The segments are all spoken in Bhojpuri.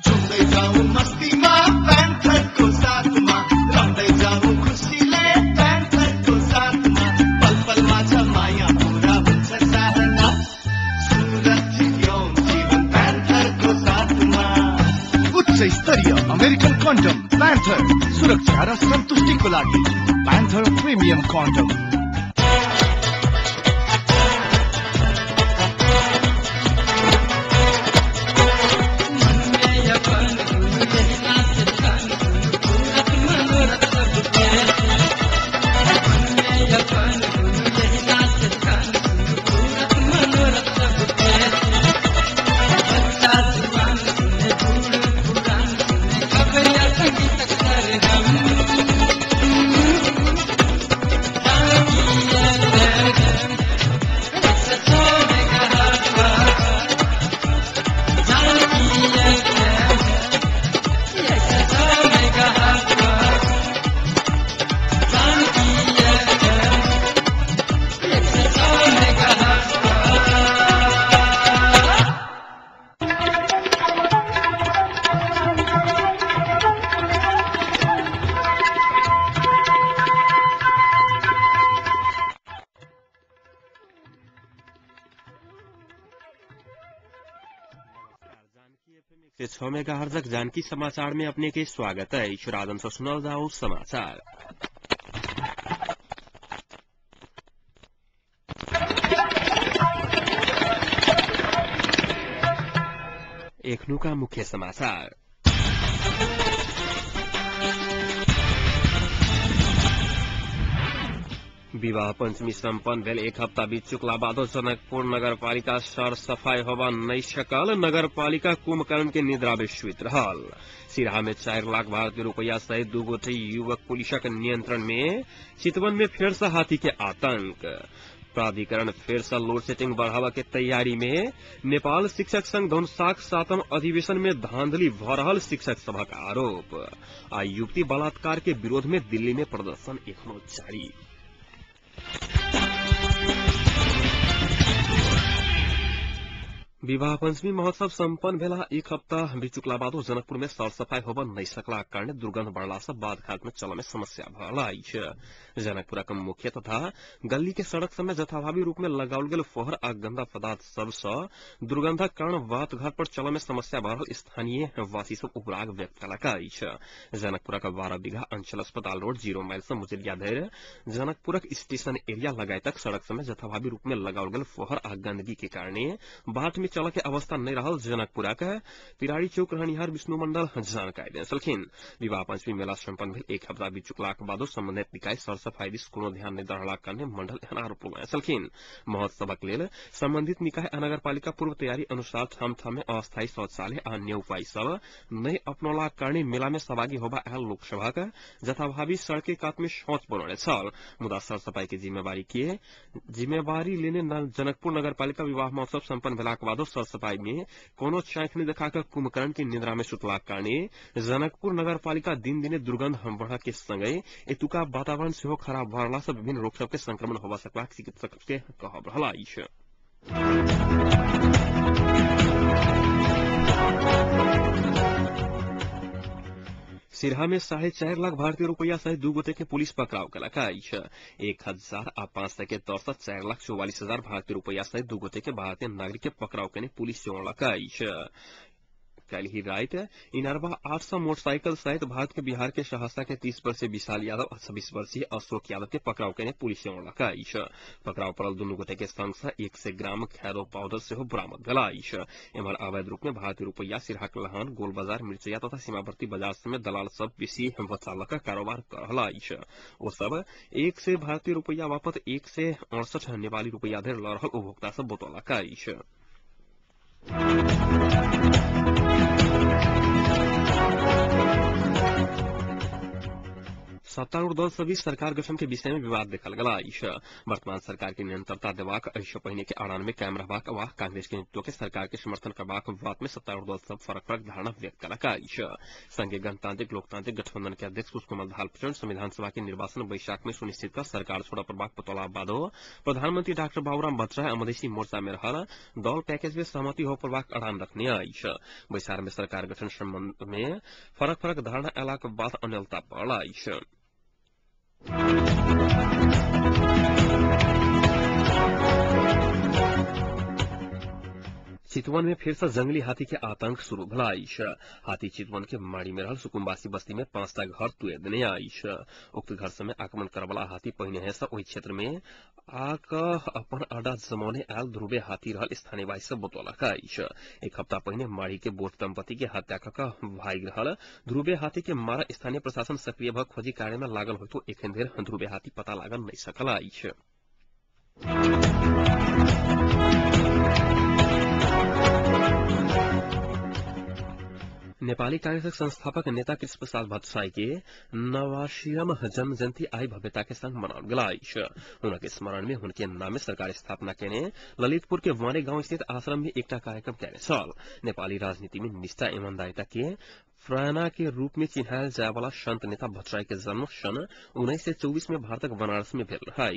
झुम्दै जाऊँ मस्तीमा प्यान्थरको साथमा रहँदै जाऊँ खुसीले प्यान्थरको साथमा पल पलमा छ माया पुरा हुन्छ चाहना सुरक्षित यौन जीवन प्यान्थरको साथमा उच्च स्तरीय अमेरिकन कन्डम प्यान्थर सुरक्षा र सन्तुष्टिको लागि panther premium condom megahertz Janaki Samachar में अपने के स्वागत है। शुरादन से सुनल जाओ समाचार। एखनु का मुख्य समाचार। विवाह पंचमी सम्पन्न भेल एक हप्ता बीत चुकला बादो जनकपुर नगरपालिका सर सफाई होबा नहीं सकल। नगरपालिका कुंभकर्ण के निद्रा विश्वित रहल। सिराहा में 4 लाख भारतीय रुपया सहित 2 गोटे युवक पुलिसक नियंत्रण में। चितवन में फिर से हाथी के आतंक। प्राधिकरण फिर से लोड सेटिंग बढ़ावा के तैयारी में। नेपाल शिक्षक संघ धनुषाक 7म अधिवेशन में धांधली भ रहल शिक्षक सभा का आरोप। आ युवती बलात्कार के विरोध में दिल्ली में प्रदर्शन एखनो जारी। विवाह पंचमी महोत्सव सम्पन्न भेला एक हप्ता बीत चुकला बादो जनकपुर में सरसफाई होब नहीं सकला कारण दुर्गंध बढ़ला से बाधघाट में चल में समस्या भलाई है। जनकपुर का मुख्य तथा गली के सड़क समय जथाभावी रूप में लगाओल गेल फोहर आ गंदा पदार्थ सबसे दुर्गंधक कारण बाधघाट पर चल में समस्या बढ़ल स्थानीय वासी सब उपराग व्यक्त कला है। जनकपुर का 12 बीघा अंचल अस्पताल रोड 0 माइल से मुजरिया धैर्य जनकपुर स्टेशन एरिया लगाए तक सड़क समय जथाभावी रूप में लगाओल गेल फोहर आ गंदगी के कारण बाट में चल के अवस्था नहीं रहल। जनकपुरा का पिराड़ी चौक रहनिहार विष्णु मंडल जानकारी दे सलखिन। विवाह पंचमी मेला सम्पन्न भेल एक हप्ता बीत चुकला के बाद संबंधित निकाय सरसफाई दिस कोनो ध्यान नहीं दहला कारण मंडल एहन आरोप लगाए सलखिन। महोत्सवक लेल संबंधित निकाय आ नगरपालिका पूर्व तैयारी अनुसार ठाम ठाम में अस्थायी शौचालय आ न्यू उपाय सब नहीं अपनौला कारण मेला में सहभागी होबा आयल लोकसभा का जथाभावी सड़के कात में शौच बनौले छल। मुदा सरसफाई की जिम्मेवारी लेने जनकपुर नगरपालिका विवाह महोत्सव सम्पन्न भेला के बाद सरसफाई में कोनो चाखनी देखाकर कुंभकर्ण की निद्रा में सुतला कारणे जनकपुर नगरपालिका दिन दिने दुर्गंध बढ़ा के संगे एतुका वातावरण सेहो खराब भरला से विभिन्न रोग सबके संक्रमण होबा सकला चिकित्सक के कहब रहला अछि। सिरहा में 4.5 लाख भारतीय रुपया सहित 2 गोटे के पुलिस पकड़ाव कलक। 1000 के तौर से 4,44,000 भारतीय रुपया सहित 2 गोटे के भारतीय नागरिक के पकड़ाव करने पुलिस जोड़लक। कल ही रात इनरवा 800 मोटरसाइकिल सहित भारत के बिहार के सहरसा के 30 वर्षीय विशाल यादव और 26 वर्षीय अशोक यादव के पकड़ाव करने पुलिस जोड़लक। पकड़ाव पड़ल दुनू गोटे के संग से 100 ग्राम खैरो पाउडर से बरामद भेल। एम्हर अवैध रूप में भारतीय रुपया सिरहा के लहान गोल बाजार मिर्चैया तथा सीमावर्ती बाजार समेत दलाल सब बेसी बचालक कारोबार कर रहा। वो सब 1 से भारतीय रुपया बापत 168 नेपाली रुपया धरि ल रहल उपभोक्ता सब बतौलक। सत्तारूढ़ दल सभी सरकार गठन के विषय में विवाद देखल गला। वर्तमान सरकार के निरंतरता देबाक, ऐसे पहिने के आड़ान में कायम रहबाक वा कांग्रेस के नेतृत्व के सरकार के समर्थन करबाक बात में सत्तारूढ़ दल सब फरक फरक धारणा व्यक्त कलका। संघीय गणतांत्रिक लोकतांत्रिक गठबंधन के अध्यक्ष पुष्पकमल दाहाल प्रचंड संविधान सभा के निर्वाचन वैशाख में सुनिश्चित कर सरकार छोड़ा प्रभाग बतौला बादो प्रधानमंत्री डॉक्टर बाबूराम भट्टराय मधेसी मोर्चा में रहल दल पैकेज में सहमति हो प्रभाग अड़ान रखने आइश। वैशाख में सरकार गठन संबंध में फरक फरक धारणा अला के बाद अनलता पड़ आइश। चितवन में फिर से जंगली हाथी के आतंक शुरू भला आइश। हाथी चितवन के माड़ी में रहल सुकुम्बासी बस्ती में 5टा घर तुए देने आइश। उक्त घर समय आक्रमण करवाला हाथी पहिने है ओहि क्षेत्र में आक अपन अड्डा जमाने आयल ध्रुवे हाथी रहल स्थानीय वासी से बतौलक आइश। एक हफ्ता पहिने माड़ी के बोट दंपति के हत्या क भाग रहल ध्रुवे हाथी के मारा स्थानीय प्रशासन सक्रिय भ खोजी कार्य में लागल हो तो एखन देर ध्रुवे हाथी पता लागल नहीं सकल आइश। नेपाली कांग्रेस संस्थापक नेता कृष्ण प्रसाद भट्टराय के 89वीं जन्म जयंती आई भव्यता के संग मनाउल गला। उनके स्मरण में उनके नाम में सरकार स्थापना केने ललितपुर के वाने गांव स्थित आश्रम में एकटा कार्यक्रम कैने छल। नेपाली राजनीति में निष्ठा ईमानदारिता के प्रेरणा के रूप में चिन्हायल जाय वाला संत नेता भट्टराय के जन्म सन 1924 में भारतक बनारस में भेल रहा।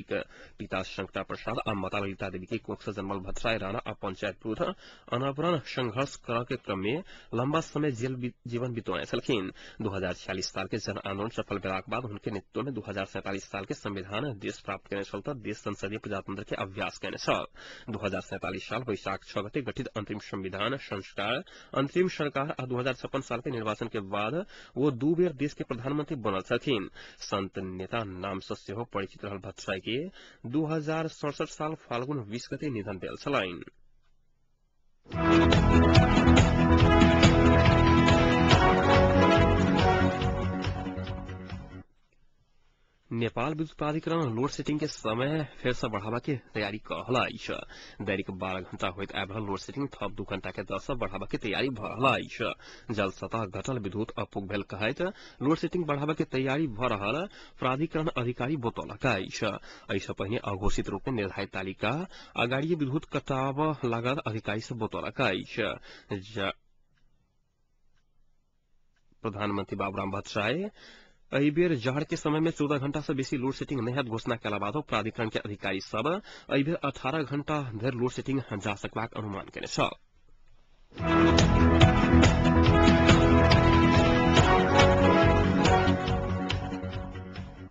पिता शंकटा प्रसाद आ माता ललिता देवी के कोख से जन्मल भट्टराय राणा आ पंचायत विरुद्ध अनावरण संघर्ष करने के क्रम में लंबा समय जेल जीवन बिताए छलखिन। 2046 साल के जन आंदोलन सफल भेलाक बाद उनके नेतृत्व में 2047 साल के संविधान देश प्राप्त करने छल त देश संसदीय प्रजातंत्र के अभ्यास करने छल। 2047 साल वैशाख 6 गते गठित अंतरिम संविधान संस्कार अंतरिम सरकार आ 2056 साल के निर्वाचन के बाद वो 2 बेर देश के प्रधानमंत्री बनल छलखिन। संत नेता नाम से हो परिचित रहल भट्टराय के 2067 साल फाल्गुन 20 गते निधन भेल छलैन। नेपाल विद्युत प्राधिकरण लोड सेटिंग के समय फिर से बढ़ावा के तैयारी कर आइश। दैनिक 12 घंटा होइत आबि रहल लोड सेटिंग थप 2 घंटा के दर से बढ़ावा के तैयारी भ रहल आइश। जल सतह घटल विद्युत अपुग भेल कहैत लोड सेटिंग बढ़ावा के तैयारी भ रहल प्राधिकरण अधिकारी बतौलक आइश। ऐसे पहिने अघोषित रूप में निर्धारित तालिका अगाडि विद्युत कटाव लागत अधिकारी से बतौलक आइश। प्रधानमंत्री बाबूराम भट्टराय एहि बेर जाड़ के समय में 14 घंटा से बेसी लोड सेटिंग नहीं घोषणा कला बाद प्राधिकरण के अधिकारी सब एहि बेर 18 घंटा धरि लोड सेटिंग जा सकबाक अनुमान केने छ।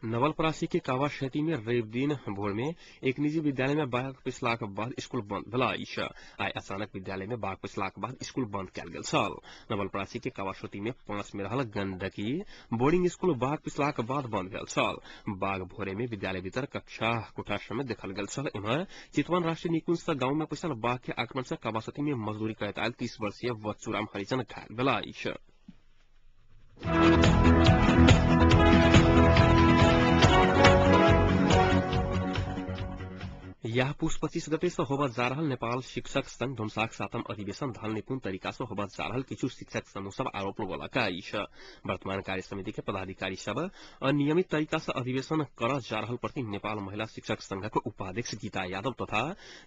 नवलपरासी के कावाशेती में रवि दिन भोर में एक निजी विद्यालय में बाघ पिछलाक बाद स्कूल बंद भेल आइश। आई अचानक विद्यालय में बाघ पिछलाक बाद स्कूल बंद कयल गेल छल। नवलपरासी के कावाशेती में 5 में रहल गंडकी बोर्डिंग स्कूल बाघ पिछलाक बाद बंद भेल छल। बाघ भोरे में विद्यालय भीतर कक्षा कोठा समेत देखल गेल छल। इम्हर चितवन राष्ट्रीय निकुंज गांव में पिछल बाघ के आक्रमण से कावाशेती में मजदूरी करैत आयल 30 वर्षीय बच्चूराम हरिजन घायल भेल आइश। यह पुष 25 गते से होबा जा रहल नेपाल शिक्षक संघ धुमसाक 7म अधिवेशन धल निपुण तरीका से होबा जा रहल किछु शिक्षक समूह सब आरोप लगौलक आइश। वर्तमान कार्य समिति के पदाधिकारी सब अनियमित तरीका से अधिवेशन कर जा रहल प्रति नेपाल महिला शिक्षक संघक उपाध्यक्ष गीता यादव तथा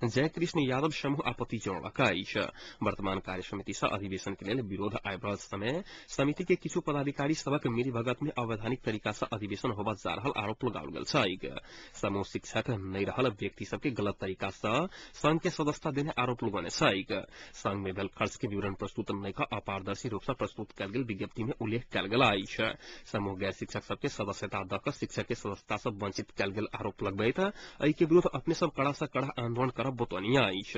जयकृष्ण यादव समूह आपत्ति जोड़लक आइश। वर्तमान कार्य समिति से अधिवेशन के लिए विरोध आबि रहल समय समिति के किछु पदाधिकारी सबक मिलीभगत में अवैधानिक तरीका से अधिवेशन होबा जा रहल आरोप लगाओल गेल छै। समूह शिक्षक नहीं रहल व्यक्ति सबके गलत तरीका से संघ के सदस्यता देने आरोप लगौने छैक। संघ में भेल खर्च के विवरण प्रस्तुत नहीं कर अपारदर्शी रूप से प्रस्तुत कयल गेल विज्ञप्ति में उल्लेख कयल गेल आइश। समूह गैर शिक्षक सबके सदस्यता दक शिक्षक के सदस्यता से वंचित कयल गेल आरोप लगबैत एहि के विरुद्ध अपने सब कड़ा से कड़ा आंदोलन करब बतौनी आइश।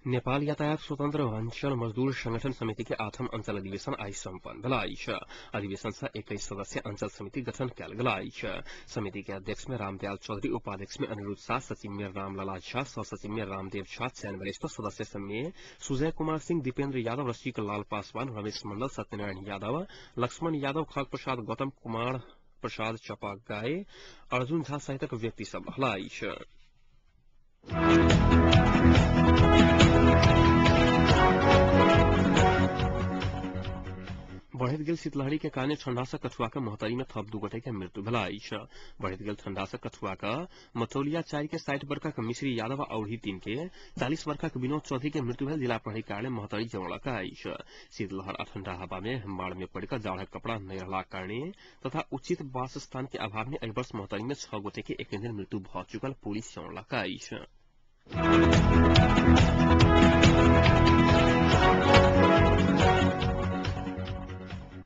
नेपाल यातायात स्वतंत्र अंचल मजदूर संगठन समिति के 8म अंचल अधिवेशन आई सम्पन्न भेल आइश। अधिवेशन से 21 सदस्य अंचल समिति गठन कयल गेल आइश। समिति के अध्यक्ष में रामदयाल चौधरी, उपाध्यक्ष में अनिरुद्ध शाह, सचिव में रामलला झा, सहसचिव में रामदेव झा, चयन वरिष्ठ सदस्य में सुजय कुमार सिंह, दीपेन्द्र यादव, रसिक लाल पासवान, रमेश मंडल, सत्यनारायण यादव, लक्ष्मण यादव, खग प्रसाद गौतम, कुमार प्रसाद चपागाए, अर्जुन झा सहित व्यक्ति सब रहल आइश। बढ़ैत गेल शीतलहरी के कारणे ठंडा से कठुआ के मोहतरी में थप 2 गोटे के मृत्यु भेल अछि। बढ़ैत गेल ठंडा से कठुआ का मथौलिया 4 के 60 वर्षक मिश्री यादव आ औढ़ी 3 के 40 वर्षक विनोद चौधरी के मृत्यु भेल जिला प्रहरी कार्यालय मोहतरी जनौलक अछि। शीतलहर आ ठंडा हवा में बाढ़ में पड़कर जाड़क कपड़ा नहीं रहलाक कारणे तथा उचित वासस्थान के अभाव में एहि वर्ष मोहतरी में 6 गोटे के एक दिन मृत्यु भ चुकल पुलिस जनौलक अछि।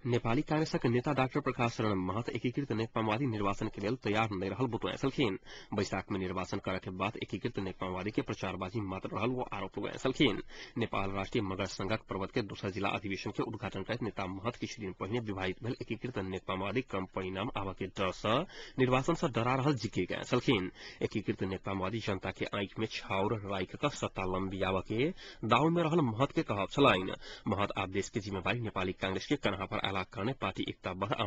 नेपाली कांग्रेसक नेता डाक्टर प्रकाश शरण महत एकीकृत नेकपावादी निर्वाचन के लिए तैयार नहीं रहल बतुआ सलखिन। बैसाख में निर्वाचन करे के बाद एकीकृत नेकपावादी के प्रचारबाजी मात्र रहल वो आरोप लगाए सलखिन। नेपाल राष्ट्रीय मगर संघक पर्वत के दूसरा जिला अधिवेशन के उद्घाटन करते नेता महत किछु दिन पहिने विवाहित भेल एकीकृत नेकपावादी कम परिणाम आवा के डर से निर्वाचन से डरा रहल जिक्र गए सलखिन। एकीकृत नेकपावादी जनता के आंख में छाउर राइख का सत्ता लंबी आवा के दाव में रहल महत के कहब छलाइन। महत आप देश के जिम्मेवारी नेपाली कांग्रेस के कन्हा पर कारणे पार्टी एकताबद्ध आ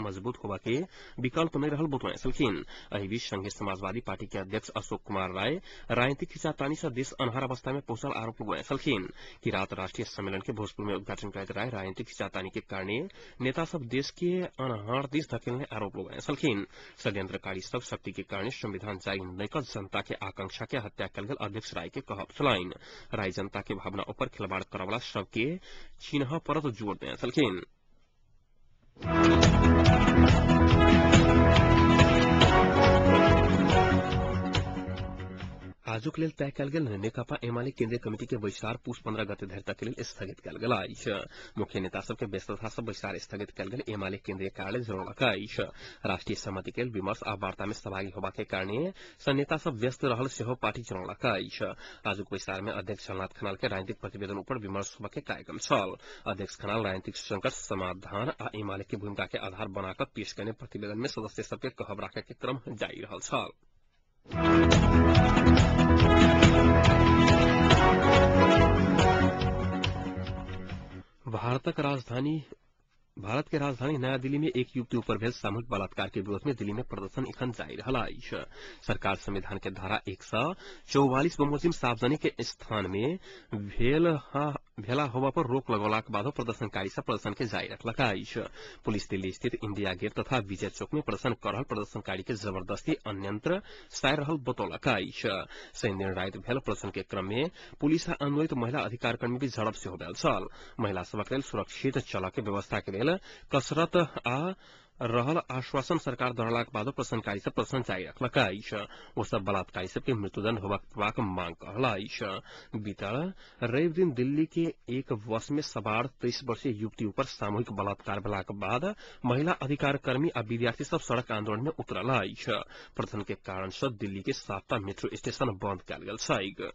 मजबूत होबा के विकल्प नहीं रहल बतुआ सलखिन। एहि बीच संघीय समाजवादी पार्टी के अध्यक्ष अशोक कुमार राय राजनीतिक खिंचातानी से देश अन्हार अवस्था में पहुंचल आरोप लगाए सलखिन। कि रात राष्ट्रीय सम्मेलन के भोजपुर में उद्घाटन करते राय राजनीतिक खिंचातानी के कारणे नेता सब देश के अन्हार दिश धकेलने आरोप लगाए सलखिन। षड्यंत्रकारी सब शक्ति के कारणे संविधान जारी नैक जनता के आकांक्षा के हत्या कल गेल अध्यक्ष राय के कहब छलाइन। राय जनता के भावना ऊपर खिलवाड़ करवला सबके चिन्ह पर जोर दे सलखिन। आजुक लेल तय कयल गेल नेकपा एमाले केंद्रीय कमिटी के बैसार पुष 15 गते धरि तक के लेल स्थगित कयल गेल अछि। मुख्य नेता सबके व्यस्तता से बैसार स्थगित कयल गेल एमाले केंद्रीय कार्यालय जनौलक अछि। राष्ट्रीय सहमति के विमर्श आ वार्ता में सहभागी होबा के कारणे नेता सब व्यस्त रहल सेहो पार्टी जनौलक अछि। आजुक बैसार में अध्यक्ष झलनाथ खनाल के राजनीतिक प्रतिवेदन ऊपर विमर्श होबा के कार्यक्रम छल। अध्यक्ष खनाल राजनीतिक संकट समाधान आ एमाले के भूमिका के आधार बनाकर पेश करने प्रतिवेदन में सदस्य सबके कहब राखे के क्रम जारी रहल छल। भारत के राजधानी नया दिल्ली में एक युवती ऊपर भेल सामूहिक बलात्कार के विरोध में दिल्ली में प्रदर्शन एखन जारी रहल अछि। सरकार संविधान के धारा 144 बमोजिम सार्वजनिक स्थान में भेला होबा पर रोक लगौलाक बादो प्रदर्शनकारी सब प्रदर्शन के जारी रखलक अछि। पुलिस दिल्ली स्थित इंडिया गेट तथा विजय चौक में प्रदर्शन कर रहल प्रदर्शनकारी के जबरदस्ती अन्यंत्र सायर रहल बतौलक अछि। शनि दिन राति भेल प्रदर्शन के क्रम में पुलिस आ अन्वयित महिला अधिकार कर्मी बीच झड़प सेहो भेल छल। महिला सबक लेल सुरक्षित चलऽ के व्यवस्था के लेल कसरत आ रहल आश्वासन सरकार दोहरालाक बादो प्रदर्शनकारी सब प्रदर्शन जारी रखलक अछि। ओ सब बलात्कारी सबके मृत्युदंड होबाक मांग करल अछि। बीतल रवि दिन दिल्ली के एक बस में सवार 23 वर्षीय युवती ऊपर सामूहिक बलात्कार भेलाक बाद महिला अधिकार कर्मी आ विद्यार्थी सब सड़क आंदोलन में उतरल अछि। प्रदर्शन के कारण से दिल्ली के 7टा मेट्रो स्टेशन बंद कयल गेल छैक।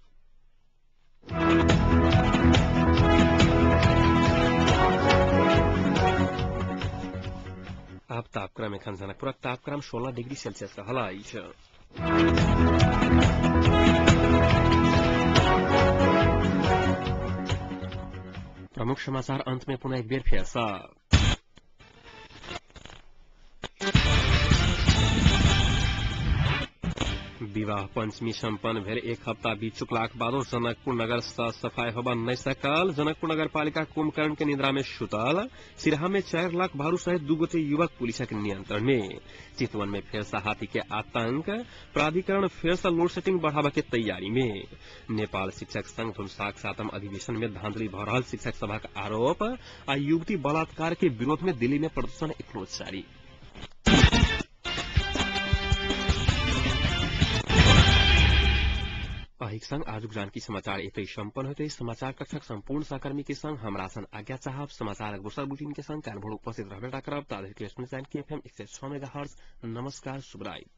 अब तापक्रम एखन जनकपुरक तापक्रम 16 डिग्री सेल्सियस रहल अछि। प्रमुख समाचार अंत में पुनः एक बेर फेर सँ। विवाह पंचमी संपन्न भेल एक हफ्ता बीत चुकलाक बादो जनकपुर नगर साफ सफाई होबा नहीं सकल। जनकपुर नगर पालिका कुंभकर्ण के निद्रा में सुतल। सिरहा में 4 लाख भारू सहित 2 गोटे युवक पुलिसक नियंत्रण में। चितवन में फेर से हाथी के आतंक। प्राधिकरण फेर से लोड सेटिंग बढ़ावा के तैयारी में। नेपाल शिक्षक संघ धुनसाक 7म अधिवेशन में धांधली भ रहल शिक्षक सभा आरोप आ युवती बलात्कार के विरोध में दिल्ली में प्रदर्शन एखनो जारी। अहिक संग आजुक जानकी समाचार एतै संपन्न होते। समाचार कक्षक संपूर्ण सहकर्मी के संग हमरा सन आज्ञा चाहब। समाचारक दोसर बुलेटिन के संग काल्हि भोर उपस्थित रहबे करब। ताधरि के सुनैत जानकी FM 106 मेगाहर्ट्ज। नमस्कार, शुभ रात्रि।